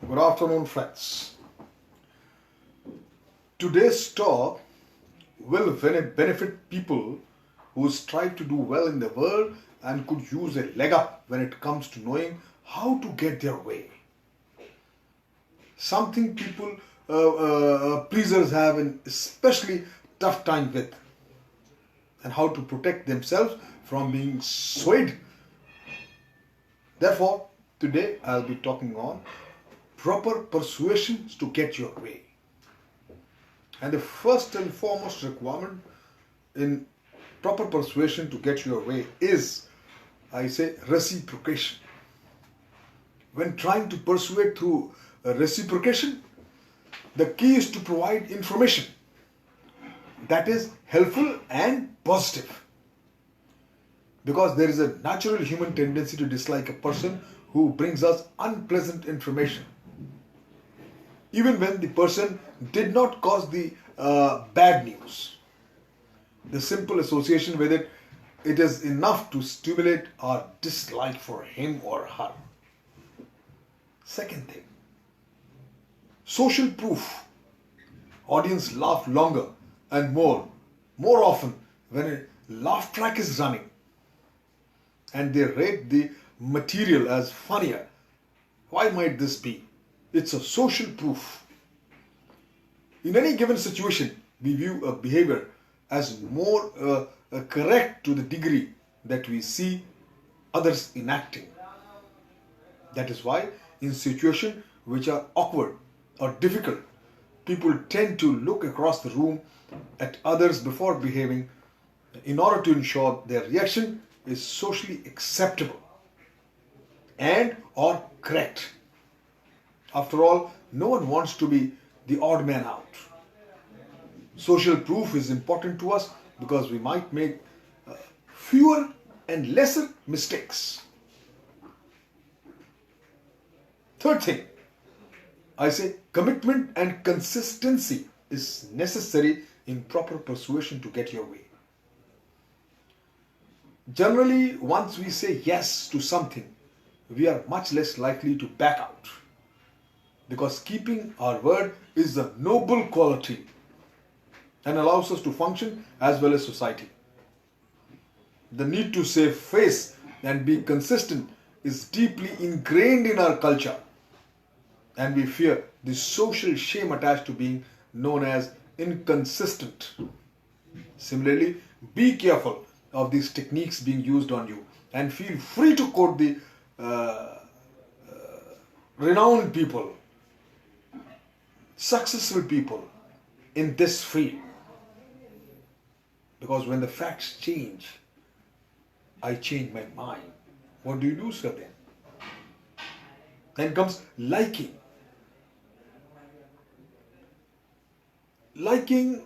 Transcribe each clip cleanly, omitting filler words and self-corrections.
Good afternoon, friends. Today's talk will benefit people who strive to do well in the world and could use a leg up when it comes to knowing how to get their way. Something people pleasers have an especially tough time with, and how to protect themselves from being swayed. Therefore, today I'll be talking on proper persuasions to get your way. And the first and foremost requirement in proper persuasion to get your way is, I say, reciprocation. When trying to persuade through reciprocation, the key is to provide information that is helpful and positive. Because there is a natural human tendency to dislike a person who brings us unpleasant information, even when the person did not cause the bad news. The simple association with it is enough to stimulate our dislike for him or her. Second thing, social proof. Audience laugh longer and more often when a laugh track is running, and they rate the material as funnier. Why might this be? It's a social proof. In any given situation, we view a behavior as more correct to the degree that we see others enacting. That is why in situations which are awkward or difficult, people tend to look across the room at others before behaving in order to ensure their reaction is socially acceptable and or correct. After all, no one wants to be the odd man out. Social proof is important to us because we might make fewer and lesser mistakes. Third thing, I say commitment and consistency is necessary in proper persuasion to get your way. Generally, once we say yes to something, we are much less likely to back out, because keeping our word is a noble quality and allows us to function as well as society. The need to save face and be consistent is deeply ingrained in our culture, and we fear the social shame attached to being known as inconsistent. Similarly, be careful of these techniques being used on you, and feel free to quote the renowned people, successful people in this field. Because when the facts change, I change my mind. What do you do, sir, then? Then comes liking. Liking,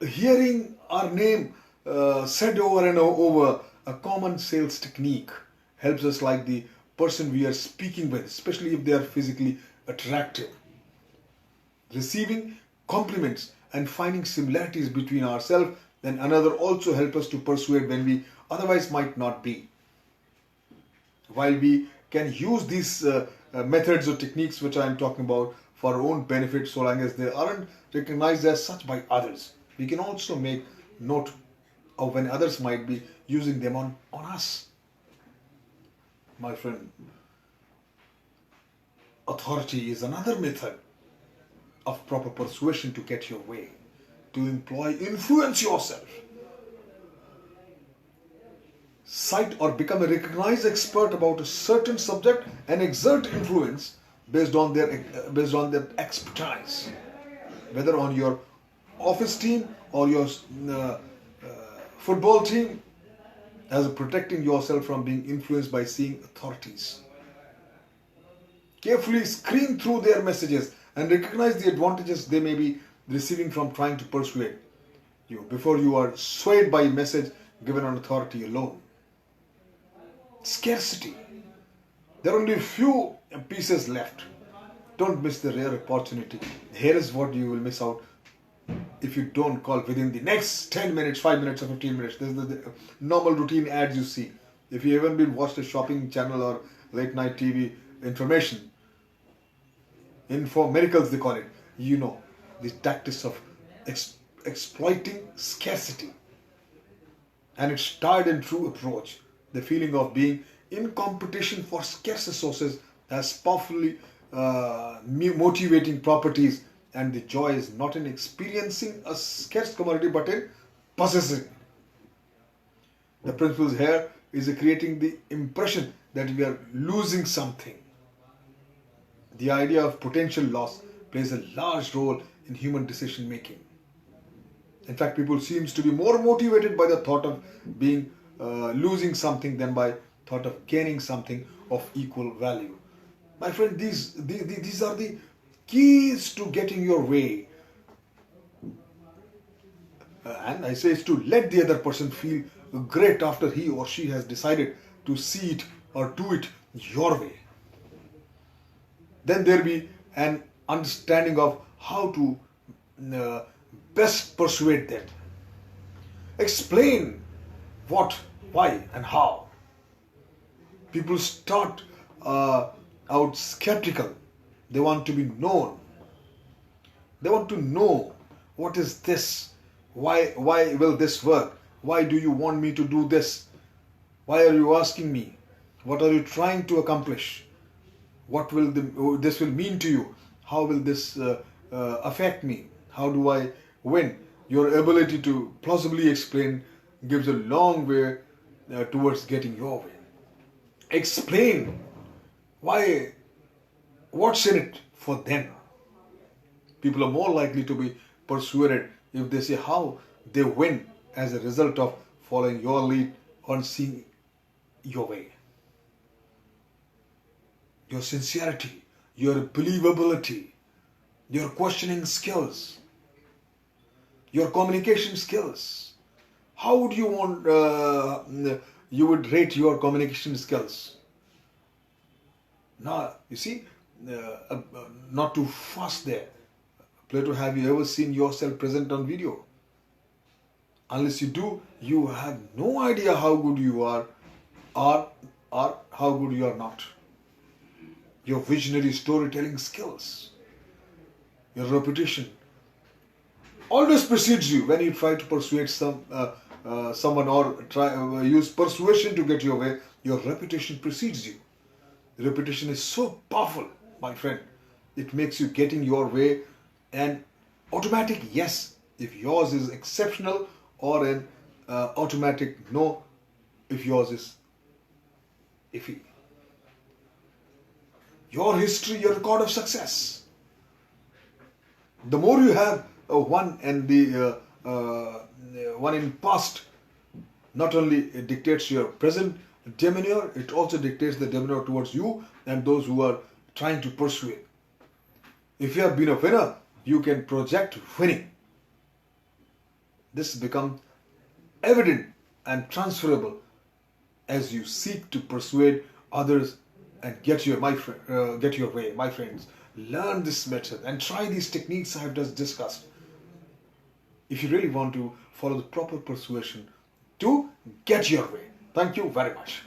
hearing our name said over and over, a common sales technique, helps us like the person we are speaking with, especially if they are physically attractive. Receiving compliments and finding similarities between ourselves and another also help us to persuade when we otherwise might not be. While we can use these methods or techniques which I am talking about for our own benefit, so long as they aren't recognized as such by others, we can also make note of when others might be using them on us. My friend, authority is another method of proper persuasion to get your way, to employ influence yourself. Cite or become a recognized expert about a certain subject and exert influence based on their expertise, whether on your office team or your football team, as protecting yourself from being influenced by seeing authorities. Carefully screen through their messages and recognize the advantages they may be receiving from trying to persuade you before you are swayed by a message given on authority alone. Scarcity. There are only a few pieces left. Don't miss the rare opportunity. Here is what you will miss out if you don't call within the next 10 minutes, 5 minutes or 15 minutes. This is the normal routine ads you see. If you haven't been watched a shopping channel or late night TV information, Miracles they call it. You know, the tactics of exploiting scarcity. And its tried and true approach. The feeling of being in competition for scarce resources has powerfully motivating properties, and the joy is not in experiencing a scarce commodity but in possessing it. The principle here is creating the impression that we are losing something. The idea of potential loss plays a large role in human decision making. In fact, people seems to be more motivated by the thought of being losing something than by thought of gaining something of equal value. My friend, these are the keys to getting your way. And I say it's to let the other person feel great after he or she has decided to see it or do it your way. Then there be an understanding of how to best persuade them. Explain what, why, and how. People start out skeptical. They want to be known. They want to know, what is this? Why will this work? Why do you want me to do this? Why are you asking me? What are you trying to accomplish? What will this will mean to you? How will this affect me? How do I win? Your ability to plausibly explain gives a long way towards getting your way. Explain why, what's in it for them. People are more likely to be persuaded if they say how they win as a result of following your lead or seeing your way. Your sincerity, your believability, your questioning skills, your communication skills. How would you want you would rate your communication skills? Now, you see, not too fast there. Plato, have you ever seen yourself present on video? Unless you do, you have no idea how good you are or how good you are not. Your visionary storytelling skills, your reputation always precedes you when you try to persuade someone or use persuasion to get your way. Your reputation precedes you. Reputation is so powerful, my friend. It makes you getting your way an automatic yes if yours is exceptional, or an automatic no if yours is iffy. Your history, your record of success. The more you have one and the one in past, not only it dictates your present demeanor, it also dictates the demeanor towards you and those who are trying to persuade. If you have been a winner, you can project winning. This becomes evident and transferable as you seek to persuade others and get your way, my friends. Learn this method and try these techniques I have just discussed. If you really want to follow the proper persuasion to get your way. Thank you very much.